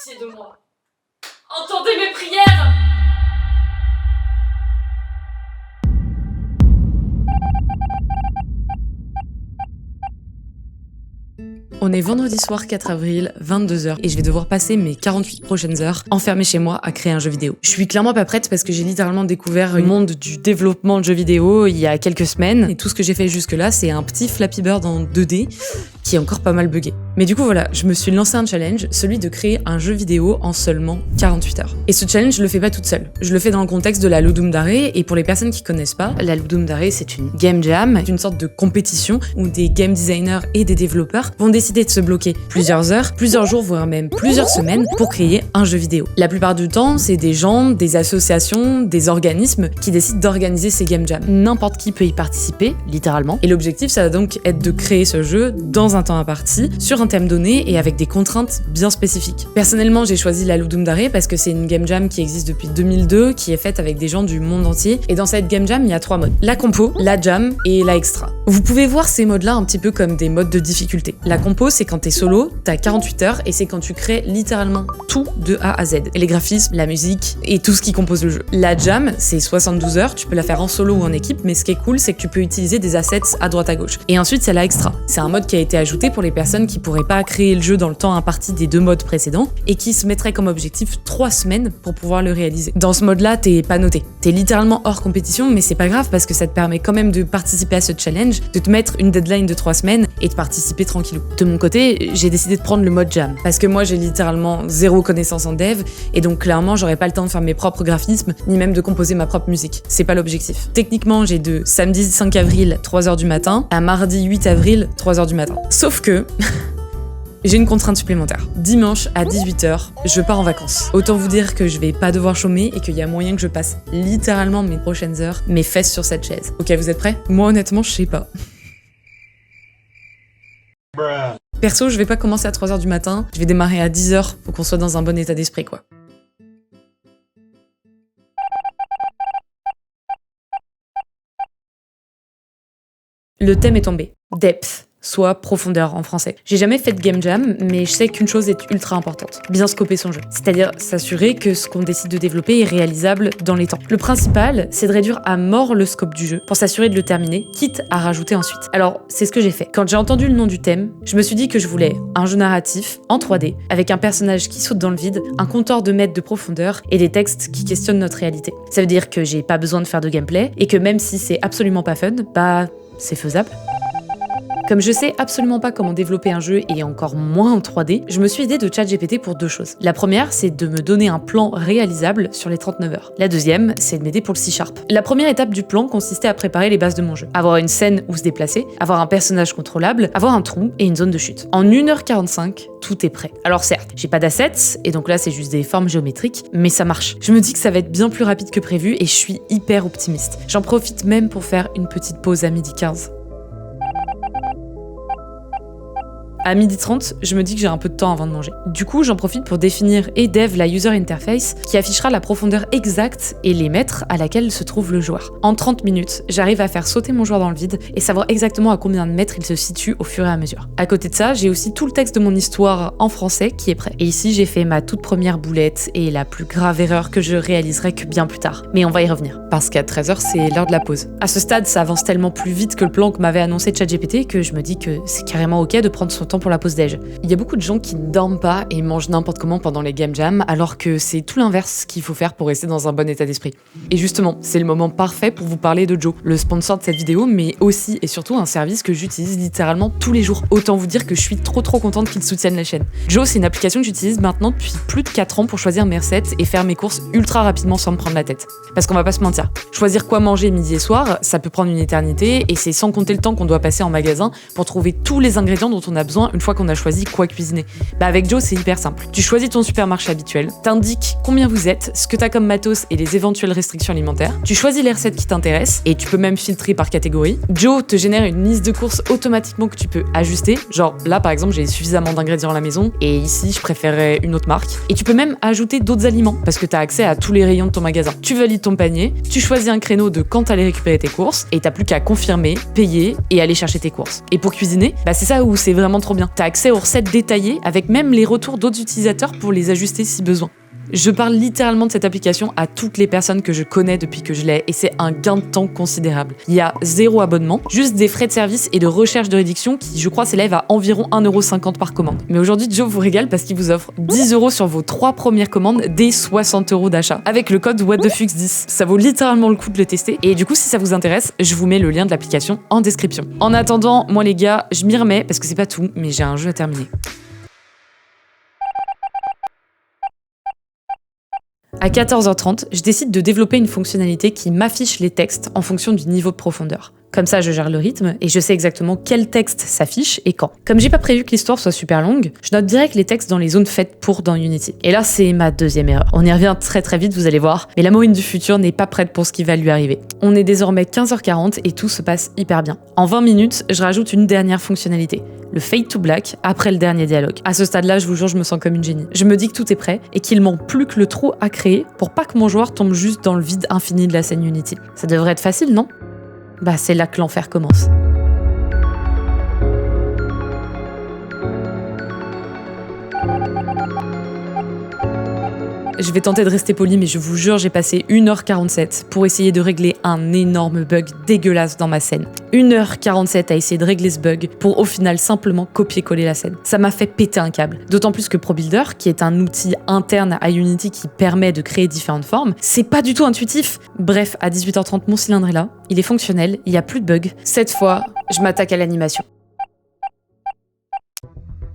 pitié de moi. Entendez mes prières! On est vendredi soir 4 avril, 22h, et je vais devoir passer mes 48 prochaines heures enfermée chez moi à créer un jeu vidéo. Je suis clairement pas prête parce que j'ai littéralement découvert le monde du développement de jeux vidéo il y a quelques semaines, et tout ce que j'ai fait jusque-là, c'est un petit Flappy Bird en 2D qui est encore pas mal buggé. Mais du coup voilà, je me suis lancé un challenge, celui de créer un jeu vidéo en seulement 48 heures. Et ce challenge, je le fais pas toute seule. Je le fais dans le contexte de la Ludum Dare, et pour les personnes qui connaissent pas, la Ludum Dare, c'est une game jam, une sorte de compétition où des game designers et des développeurs vont décider de se bloquer plusieurs heures, plusieurs jours, voire même plusieurs semaines pour créer un jeu vidéo. La plupart du temps, c'est des gens, des associations, des organismes qui décident d'organiser ces game jams. N'importe qui peut y participer, littéralement. Et l'objectif, ça va donc être de créer ce jeu dans un temps imparti, sur un thème donné et avec des contraintes bien spécifiques. Personnellement, j'ai choisi la Ludum Dare parce que c'est une game jam qui existe depuis 2002, qui est faite avec des gens du monde entier. Et dans cette game jam, il y a 3 modes. La compo, la jam et la extra. Vous pouvez voir ces modes-là un petit peu comme des modes de difficulté. La compo, c'est quand t'es solo, t'as 48 heures et c'est quand tu crées littéralement tout de A à Z. Les graphismes, la musique et tout ce qui compose le jeu. La jam, c'est 72 heures, tu peux la faire en solo ou en équipe, mais ce qui est cool, c'est que tu peux utiliser des assets à droite à gauche. Et ensuite, c'est la extra. C'est un mode qui a été ajouté pour les personnes qui pourraient pas créer le jeu dans le temps imparti des 2 modes précédents et qui se mettraient comme objectif 3 semaines pour pouvoir le réaliser. Dans ce mode-là, t'es pas noté. T'es littéralement hors compétition, mais c'est pas grave parce que ça te permet quand même de participer à ce challenge, de te mettre une deadline de 3 semaines et de participer tranquillou. De mon côté, j'ai décidé de prendre le mode jam parce que moi j'ai littéralement zéro connaissance en dev et donc clairement j'aurais pas le temps de faire mes propres graphismes ni même de composer ma propre musique. C'est pas l'objectif. Techniquement, j'ai de samedi 5 avril 3h du matin à mardi 8 avril 3h du matin. Sauf que j'ai une contrainte supplémentaire. Dimanche à 18h, je pars en vacances. Autant vous dire que je vais pas devoir chômer et qu'il y a moyen que je passe littéralement mes prochaines heures, mes fesses sur cette chaise. Ok, vous êtes prêts? Moi honnêtement, je sais pas. Perso, je vais pas commencer à 3h du matin, je vais démarrer à 10h pour qu'on soit dans un bon état d'esprit, quoi. Le thème est tombé. Depth, soit profondeur en français. J'ai jamais fait de game jam, mais je sais qu'une chose est ultra importante. Bien scoper son jeu. C'est-à-dire s'assurer que ce qu'on décide de développer est réalisable dans les temps. Le principal, c'est de réduire à mort le scope du jeu pour s'assurer de le terminer, quitte à rajouter ensuite. Alors, c'est ce que j'ai fait. Quand j'ai entendu le nom du thème, je me suis dit que je voulais un jeu narratif en 3D, avec un personnage qui saute dans le vide, un compteur de mètres de profondeur et des textes qui questionnent notre réalité. Ça veut dire que j'ai pas besoin de faire de gameplay et que même si c'est absolument pas fun, bah, c'est faisable. Comme je sais absolument pas comment développer un jeu et encore moins en 3D, je me suis aidée de ChatGPT pour 2 choses. La première, c'est de me donner un plan réalisable sur les 39 heures. La deuxième, c'est de m'aider pour le C#. La première étape du plan consistait à préparer les bases de mon jeu. Avoir une scène où se déplacer, avoir un personnage contrôlable, avoir un trou et une zone de chute. En 1h45, tout est prêt. Alors certes, j'ai pas d'assets, et donc là c'est juste des formes géométriques, mais ça marche. Je me dis que ça va être bien plus rapide que prévu et je suis hyper optimiste. J'en profite même pour faire une petite pause à 12h15. À 12h30, je me dis que j'ai un peu de temps avant de manger. Du coup, j'en profite pour définir et dev la user interface qui affichera la profondeur exacte et les mètres à laquelle se trouve le joueur. En 30 minutes, j'arrive à faire sauter mon joueur dans le vide et savoir exactement à combien de mètres il se situe au fur et à mesure. À côté de ça, j'ai aussi tout le texte de mon histoire en français qui est prêt. Et ici, j'ai fait ma toute première boulette et la plus grave erreur que je réaliserai que bien plus tard. Mais on va y revenir. Parce qu'à 13h, c'est l'heure de la pause. À ce stade, ça avance tellement plus vite que le plan que m'avait annoncé ChatGPT que je me dis que c'est carrément ok de prendre son temps pour la pause déj. Il y a beaucoup de gens qui ne dorment pas et mangent n'importe comment pendant les game jams, alors que c'est tout l'inverse qu'il faut faire pour rester dans un bon état d'esprit. Et justement, c'est le moment parfait pour vous parler de Joe, le sponsor de cette vidéo, mais aussi et surtout un service que j'utilise littéralement tous les jours. Autant vous dire que je suis trop contente qu'ils soutiennent la chaîne. Joe, c'est une application que j'utilise maintenant depuis plus de 4 ans pour choisir mes recettes et faire mes courses ultra rapidement sans me prendre la tête. Parce qu'on va pas se mentir, choisir quoi manger midi et soir, ça peut prendre une éternité et c'est sans compter le temps qu'on doit passer en magasin pour trouver tous les ingrédients dont on a besoin une fois qu'on a choisi quoi cuisiner. Bah avec Joe, c'est hyper simple. Tu choisis ton supermarché habituel, t'indiques combien vous êtes, ce que t'as comme matos et les éventuelles restrictions alimentaires, tu choisis les recettes qui t'intéressent et tu peux même filtrer par catégorie. Joe te génère une liste de courses automatiquement que tu peux ajuster, genre là par exemple j'ai suffisamment d'ingrédients à la maison et ici je préférerais une autre marque. Et tu peux même ajouter d'autres aliments parce que t'as accès à tous les rayons de ton magasin. Tu valides ton panier, tu choisis un créneau de quand t'allais récupérer tes courses et t'as plus qu'à confirmer, payer et aller chercher tes courses. Et pour cuisiner, bah c'est ça où c'est vraiment trop bien. T'as accès aux recettes détaillées avec même les retours d'autres utilisateurs pour les ajuster si besoin. Je parle littéralement de cette application à toutes les personnes que je connais depuis que je l'ai et c'est un gain de temps considérable. Il y a 0 abonnement, juste des frais de service et de recherche de réduction qui, je crois, s'élèvent à environ 1,50€ par commande. Mais aujourd'hui, Joe vous régale parce qu'il vous offre 10€ sur vos 3 premières commandes dès 60€ d'achat avec le code WhatTheFux10. Ça vaut littéralement le coup de le tester et du coup, si ça vous intéresse, je vous mets le lien de l'application en description. En attendant, moi les gars, je m'y remets parce que c'est pas tout, mais j'ai un jeu à terminer. À 14h30, je décide de développer une fonctionnalité qui m'affiche les textes en fonction du niveau de profondeur. Comme ça, je gère le rythme et je sais exactement quel texte s'affiche et quand. Comme j'ai pas prévu que l'histoire soit super longue, je note direct les textes dans les zones faites pour dans Unity. Et là, c'est ma deuxième erreur. On y revient très vite, vous allez voir, mais la Moïne du futur n'est pas prête pour ce qui va lui arriver. On est désormais 15h40 et tout se passe hyper bien. En 20 minutes, je rajoute une dernière fonctionnalité. Le fade to black après le dernier dialogue. À ce stade-là, je vous jure, je me sens comme une génie. Je me dis que tout est prêt et qu'il manque plus que le trou à créer pour pas que mon joueur tombe juste dans le vide infini de la scène Unity. Ça devrait être facile, non ? Bah, c'est là que l'enfer commence. Je vais tenter de rester poli, mais je vous jure, j'ai passé 1h47 pour essayer de régler un énorme bug dégueulasse dans ma scène. 1h47 à essayer de régler ce bug pour au final simplement copier-coller la scène. Ça m'a fait péter un câble. D'autant plus que ProBuilder, qui est un outil interne à Unity qui permet de créer différentes formes, c'est pas du tout intuitif. Bref, à 18h30, mon cylindre est là, il est fonctionnel, il n'y a plus de bug. Cette fois, je m'attaque à l'animation.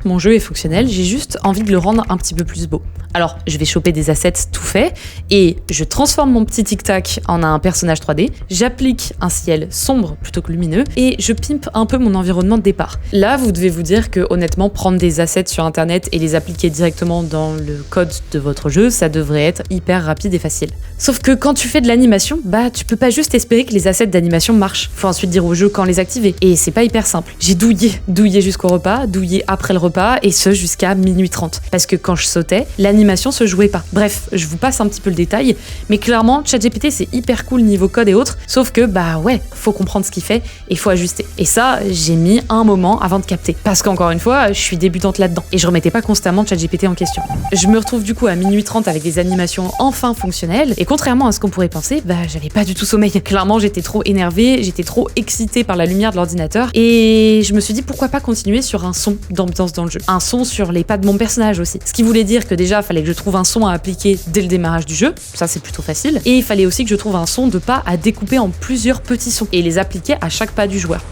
Mon jeu est fonctionnel, j'ai juste envie de le rendre un petit peu plus beau. Alors, je vais choper des assets tout faits et je transforme mon petit tic-tac en un personnage 3D, j'applique un ciel sombre plutôt que lumineux et je pimpe un peu mon environnement de départ. Là, vous devez vous dire que honnêtement, prendre des assets sur internet et les appliquer directement dans le code de votre jeu, ça devrait être hyper rapide et facile. Sauf que quand tu fais de l'animation, bah tu peux pas juste espérer que les assets d'animation marchent. Faut ensuite dire au jeu quand les activer. Et c'est pas hyper simple. J'ai douillé jusqu'au repas, douillé après le repas et ce jusqu'à minuit 30. Parce que quand je sautais, l'animation se jouait pas. Bref, je vous passe un petit peu le détail, mais clairement, ChatGPT c'est hyper cool niveau code et autres, sauf que bah ouais, faut comprendre ce qu'il fait et faut ajuster. Et ça, j'ai mis un moment avant de capter. Parce qu'encore une fois, je suis débutante là-dedans et je remettais pas constamment ChatGPT en question. Je me retrouve du coup à minuit 30 avec des animations enfin fonctionnelles et contrairement à ce qu'on pourrait penser, bah j'avais pas du tout sommeil. Clairement, j'étais trop énervée, j'étais trop excitée par la lumière de l'ordinateur et je me suis dit pourquoi pas continuer sur un son d'ambiance dans le jeu. Un son sur les pas de mon personnage aussi. Ce qui voulait dire que déjà, fallait que je trouve un son à appliquer dès le démarrage du jeu, ça c'est plutôt facile, et il fallait aussi que je trouve un son de pas à découper en plusieurs petits sons et les appliquer à chaque pas du joueur.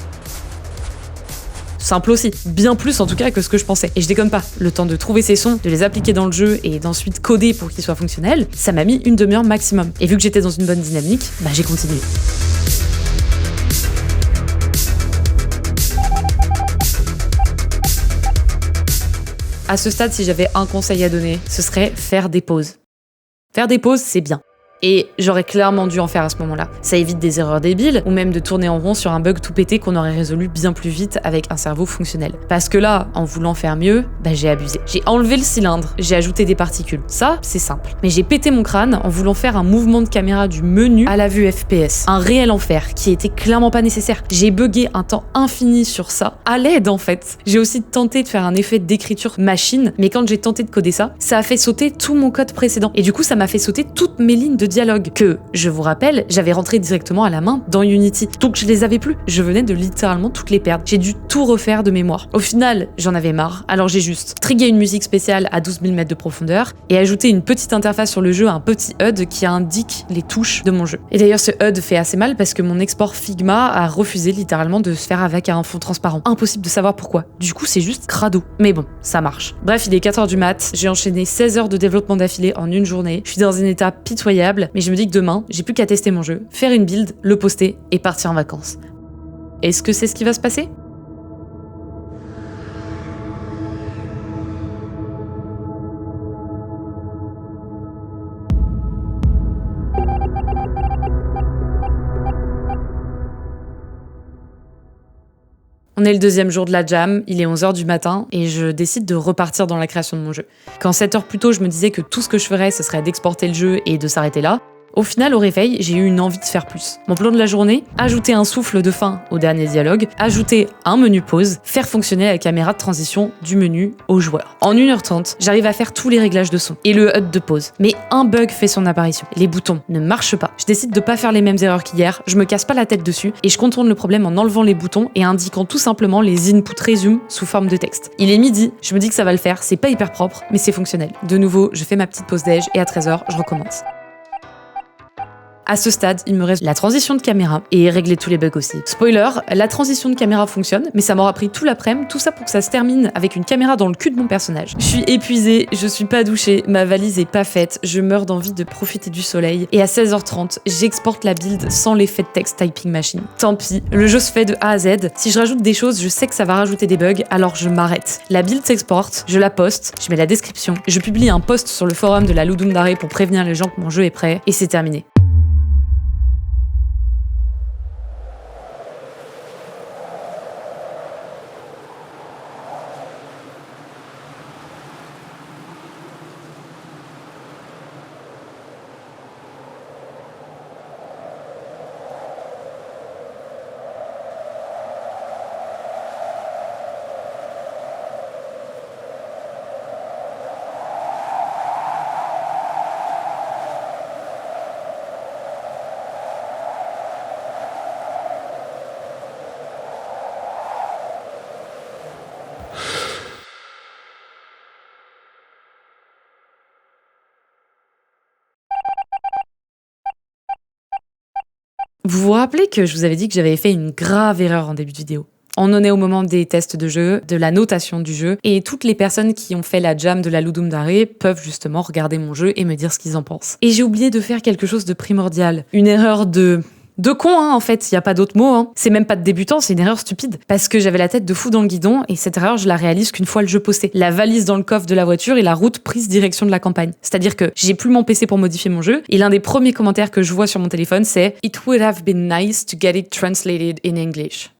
Simple aussi, bien plus en tout cas que ce que je pensais. Et je déconne pas, le temps de trouver ces sons, de les appliquer dans le jeu et d'ensuite coder pour qu'ils soient fonctionnels, ça m'a mis une demi-heure maximum. Et vu que j'étais dans une bonne dynamique, bah j'ai continué. À ce stade, si j'avais un conseil à donner, ce serait faire des pauses. Faire des pauses, c'est bien. Et j'aurais clairement dû en faire à ce moment-là. Ça évite des erreurs débiles, ou même de tourner en rond sur un bug tout pété qu'on aurait résolu bien plus vite avec un cerveau fonctionnel. Parce que là, en voulant faire mieux, bah j'ai abusé. J'ai enlevé le cylindre, j'ai ajouté des particules. Ça, c'est simple. Mais j'ai pété mon crâne en voulant faire un mouvement de caméra du menu à la vue FPS. Un réel enfer, qui était clairement pas nécessaire. J'ai bugué un temps infini sur ça, à l'aide en fait. J'ai aussi tenté de faire un effet d'écriture machine, mais quand j'ai tenté de coder ça, ça a fait sauter tout mon code précédent. Et du coup, ça m'a fait sauter toutes mes lignes de dialogue que, je vous rappelle, j'avais rentré directement à la main dans Unity. Donc je les avais plus. Je venais de littéralement toutes les perdre. J'ai dû tout refaire de mémoire. Au final, j'en avais marre. Alors j'ai juste trigué une musique spéciale à 12 000 mètres de profondeur et ajouté une petite interface sur le jeu, un petit HUD qui indique les touches de mon jeu. Et d'ailleurs, ce HUD fait assez mal parce que mon export Figma a refusé littéralement de se faire avec un fond transparent. Impossible de savoir pourquoi. Du coup, c'est juste crado. Mais bon, ça marche. Bref, il est 4h du mat. J'ai enchaîné 16 heures de développement d'affilée en une journée. Je suis dans un état pitoyable, mais je me dis que demain, j'ai plus qu'à tester mon jeu, faire une build, le poster et partir en vacances. Est-ce que c'est ce qui va se passer ? On est le deuxième jour de la jam, il est 11h du matin et je décide de repartir dans la création de mon jeu. Quand 7 heures plus tôt je me disais que tout ce que je ferais ce serait d'exporter le jeu et de s'arrêter là, Au final, au réveil, j'ai eu une envie de faire plus. Mon plan de la journée, ajouter un souffle de fin au dernier dialogue, ajouter un menu pause, faire fonctionner la caméra de transition du menu au joueur. En 1h30, j'arrive à faire tous les réglages de son et le HUD de pause. Mais un bug fait son apparition. Les boutons ne marchent pas. Je décide de pas faire les mêmes erreurs qu'hier, je me casse pas la tête dessus et je contourne le problème en enlevant les boutons et indiquant tout simplement les inputs resume sous forme de texte. Il est midi, je me dis que ça va le faire, c'est pas hyper propre, mais c'est fonctionnel. De nouveau, je fais ma petite pause déj et à 13h, je recommence. À ce stade, il me reste la transition de caméra et régler tous les bugs aussi. Spoiler, la transition de caméra fonctionne, mais ça m'aura pris tout l'après-midi, tout ça pour que ça se termine avec une caméra dans le cul de mon personnage. Je suis épuisée, je suis pas douchée, ma valise est pas faite, je meurs d'envie de profiter du soleil, et à 16h30, j'exporte la build sans l'effet de text typing machine. Tant pis, le jeu se fait de A à Z, si je rajoute des choses, je sais que ça va rajouter des bugs, alors je m'arrête. La build s'exporte, je la poste, je mets la description, je publie un post sur le forum de la Ludum Dare pour prévenir les gens que mon jeu est prêt, et c'est terminé. Vous vous rappelez que je vous avais dit que j'avais fait une grave erreur en début de vidéo? On en est au moment des tests de jeu, de la notation du jeu, et toutes les personnes qui ont fait la jam de la Ludum Dare peuvent justement regarder mon jeu et me dire ce qu'ils en pensent. Et j'ai oublié de faire quelque chose de primordial. Une erreur de con, en fait, il y a pas d'autre mot. C'est même pas de débutant, c'est une erreur stupide. Parce que j'avais la tête de fou dans le guidon, et cette erreur, je la réalise qu'une fois le jeu posté. La valise dans le coffre de la voiture et la route prise direction de la campagne. C'est-à-dire que j'ai plus mon PC pour modifier mon jeu, et l'un des premiers commentaires que je vois sur mon téléphone, c'est « It would have been nice to get it translated in English ».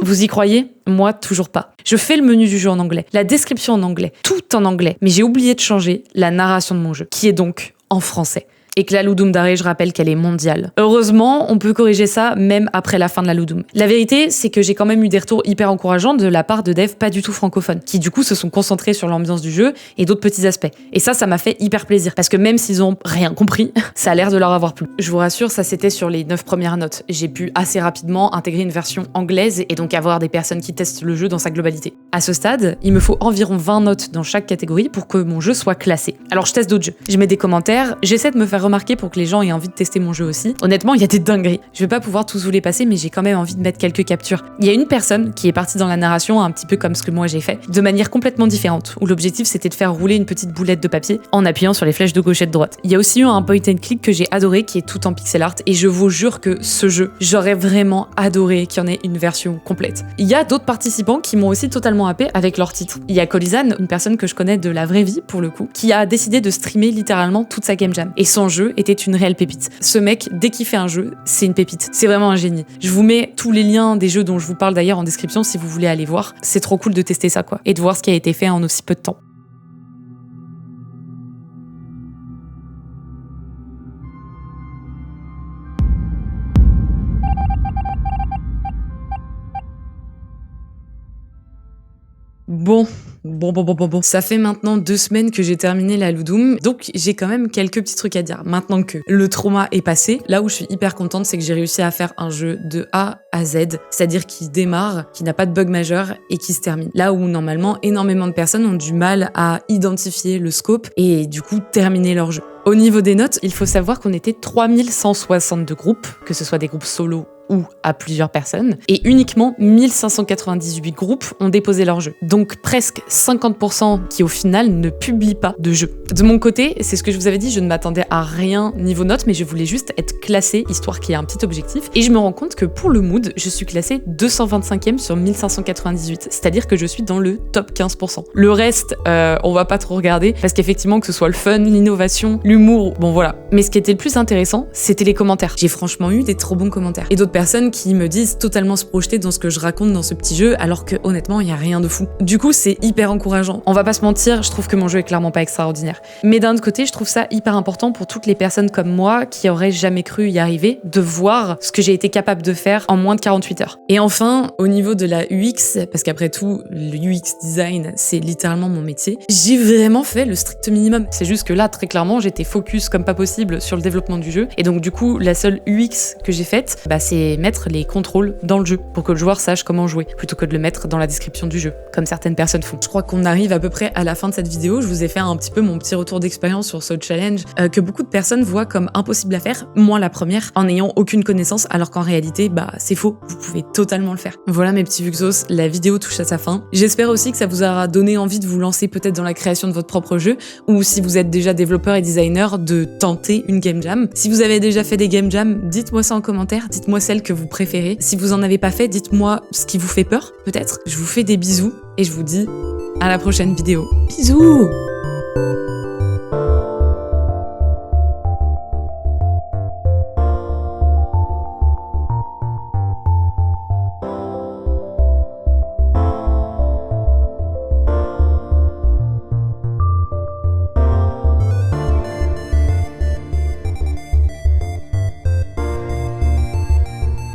Vous y croyez? Moi, toujours pas. Je fais le menu du jeu en anglais, la description en anglais, tout en anglais, mais j'ai oublié de changer la narration de mon jeu, qui est donc en français. Et que la Ludum Dare, je rappelle qu'elle est mondiale. Heureusement, on peut corriger ça même après la fin de la Ludum. La vérité, c'est que j'ai quand même eu des retours hyper encourageants de la part de devs pas du tout francophones, qui du coup se sont concentrés sur l'ambiance du jeu et d'autres petits aspects. Et ça m'a fait hyper plaisir, parce que même s'ils ont rien compris, ça a l'air de leur avoir plu. Je vous rassure, ça c'était sur les 9 premières notes. J'ai pu assez rapidement intégrer une version anglaise et donc avoir des personnes qui testent le jeu dans sa globalité. À ce stade, il me faut environ 20 notes dans chaque catégorie pour que mon jeu soit classé. Alors je teste d'autres jeux. Je mets des commentaires, j'essaie de me faire remarquer pour que les gens aient envie de tester mon jeu aussi. Honnêtement, il y a des dingueries. Je vais pas pouvoir tous vous les passer, mais j'ai quand même envie de mettre quelques captures. Il y a une personne qui est partie dans la narration un petit peu comme ce que moi j'ai fait, de manière complètement différente, où l'objectif c'était de faire rouler une petite boulette de papier en appuyant sur les flèches de gauche et de droite. Il y a aussi eu un point and click que j'ai adoré, qui est tout en pixel art, et je vous jure que ce jeu, j'aurais vraiment adoré qu'il y en ait une version complète. Il y a d'autres participants qui m'ont aussi totalement happé avec leur titre. Il y a Colizan, une personne que je connais de la vraie vie pour le coup, qui a décidé de streamer littéralement toute sa game jam. Et son jeu était une réelle pépite. Ce mec, dès qu'il fait un jeu, c'est une pépite. C'est vraiment un génie. Je vous mets tous les liens des jeux dont je vous parle d'ailleurs en description si vous voulez aller voir. C'est trop cool de tester ça, quoi. Et de voir ce qui a été fait en aussi peu de temps. Bon. Ça fait maintenant 2 semaines que j'ai terminé la Ludum, donc j'ai quand même quelques petits trucs à dire. Maintenant que le trauma est passé, là où je suis hyper contente, c'est que j'ai réussi à faire un jeu de A à Z, c'est-à-dire qui démarre, qui n'a pas de bug majeur et qui se termine. Là où normalement énormément de personnes ont du mal à identifier le scope et du coup terminer leur jeu. Au niveau des notes, il faut savoir qu'on était 3162 groupes, que ce soit des groupes solo ou à plusieurs personnes, et uniquement 1598 groupes ont déposé leur jeu. Donc presque 50% qui au final ne publient pas de jeu. De mon côté, c'est ce que je vous avais dit, je ne m'attendais à rien niveau notes, mais je voulais juste être classée, histoire qu'il y ait un petit objectif, et je me rends compte que pour le mood, je suis classée 225e sur 1598, c'est-à-dire que je suis dans le top 15%. Le reste, on va pas trop regarder, parce qu'effectivement, que ce soit le fun, l'innovation, l'humour, bon voilà. Mais ce qui était le plus intéressant, c'était les commentaires. J'ai franchement eu des trop bons commentaires. Et d'autres personnes personnes qui me disent totalement se projeter dans ce que je raconte dans ce petit jeu, alors que honnêtement, il y a rien de fou. Du coup, c'est hyper encourageant. On va pas se mentir, je trouve que mon jeu est clairement pas extraordinaire. Mais d'un autre côté, je trouve ça hyper important pour toutes les personnes comme moi qui auraient jamais cru y arriver, de voir ce que j'ai été capable de faire en moins de 48 heures. Et enfin, au niveau de la UX, parce qu'après tout, le UX design, c'est littéralement mon métier, j'ai vraiment fait le strict minimum. C'est juste que là, très clairement, j'étais focus comme pas possible sur le développement du jeu. Et donc, du coup, la seule UX que j'ai faite, c'est mettre les contrôles dans le jeu pour que le joueur sache comment jouer, plutôt que de le mettre dans la description du jeu, comme certaines personnes font. Je crois qu'on arrive à peu près à la fin de cette vidéo. Je vous ai fait un petit peu mon petit retour d'expérience sur ce challenge que beaucoup de personnes voient comme impossible à faire, moi la première, en n'ayant aucune connaissance, alors qu'en réalité, c'est faux. Vous pouvez totalement le faire. Voilà mes petits Vuxos, la vidéo touche à sa fin. J'espère aussi que ça vous aura donné envie de vous lancer peut-être dans la création de votre propre jeu, ou si vous êtes déjà développeur et designer, de tenter une game jam. Si vous avez déjà fait des game jams, dites-moi ça en commentaire, dites-moi celle que vous préférez. Si vous en avez pas fait, dites-moi ce qui vous fait peur, peut-être. Je vous fais des bisous et je vous dis à la prochaine vidéo. Bisous!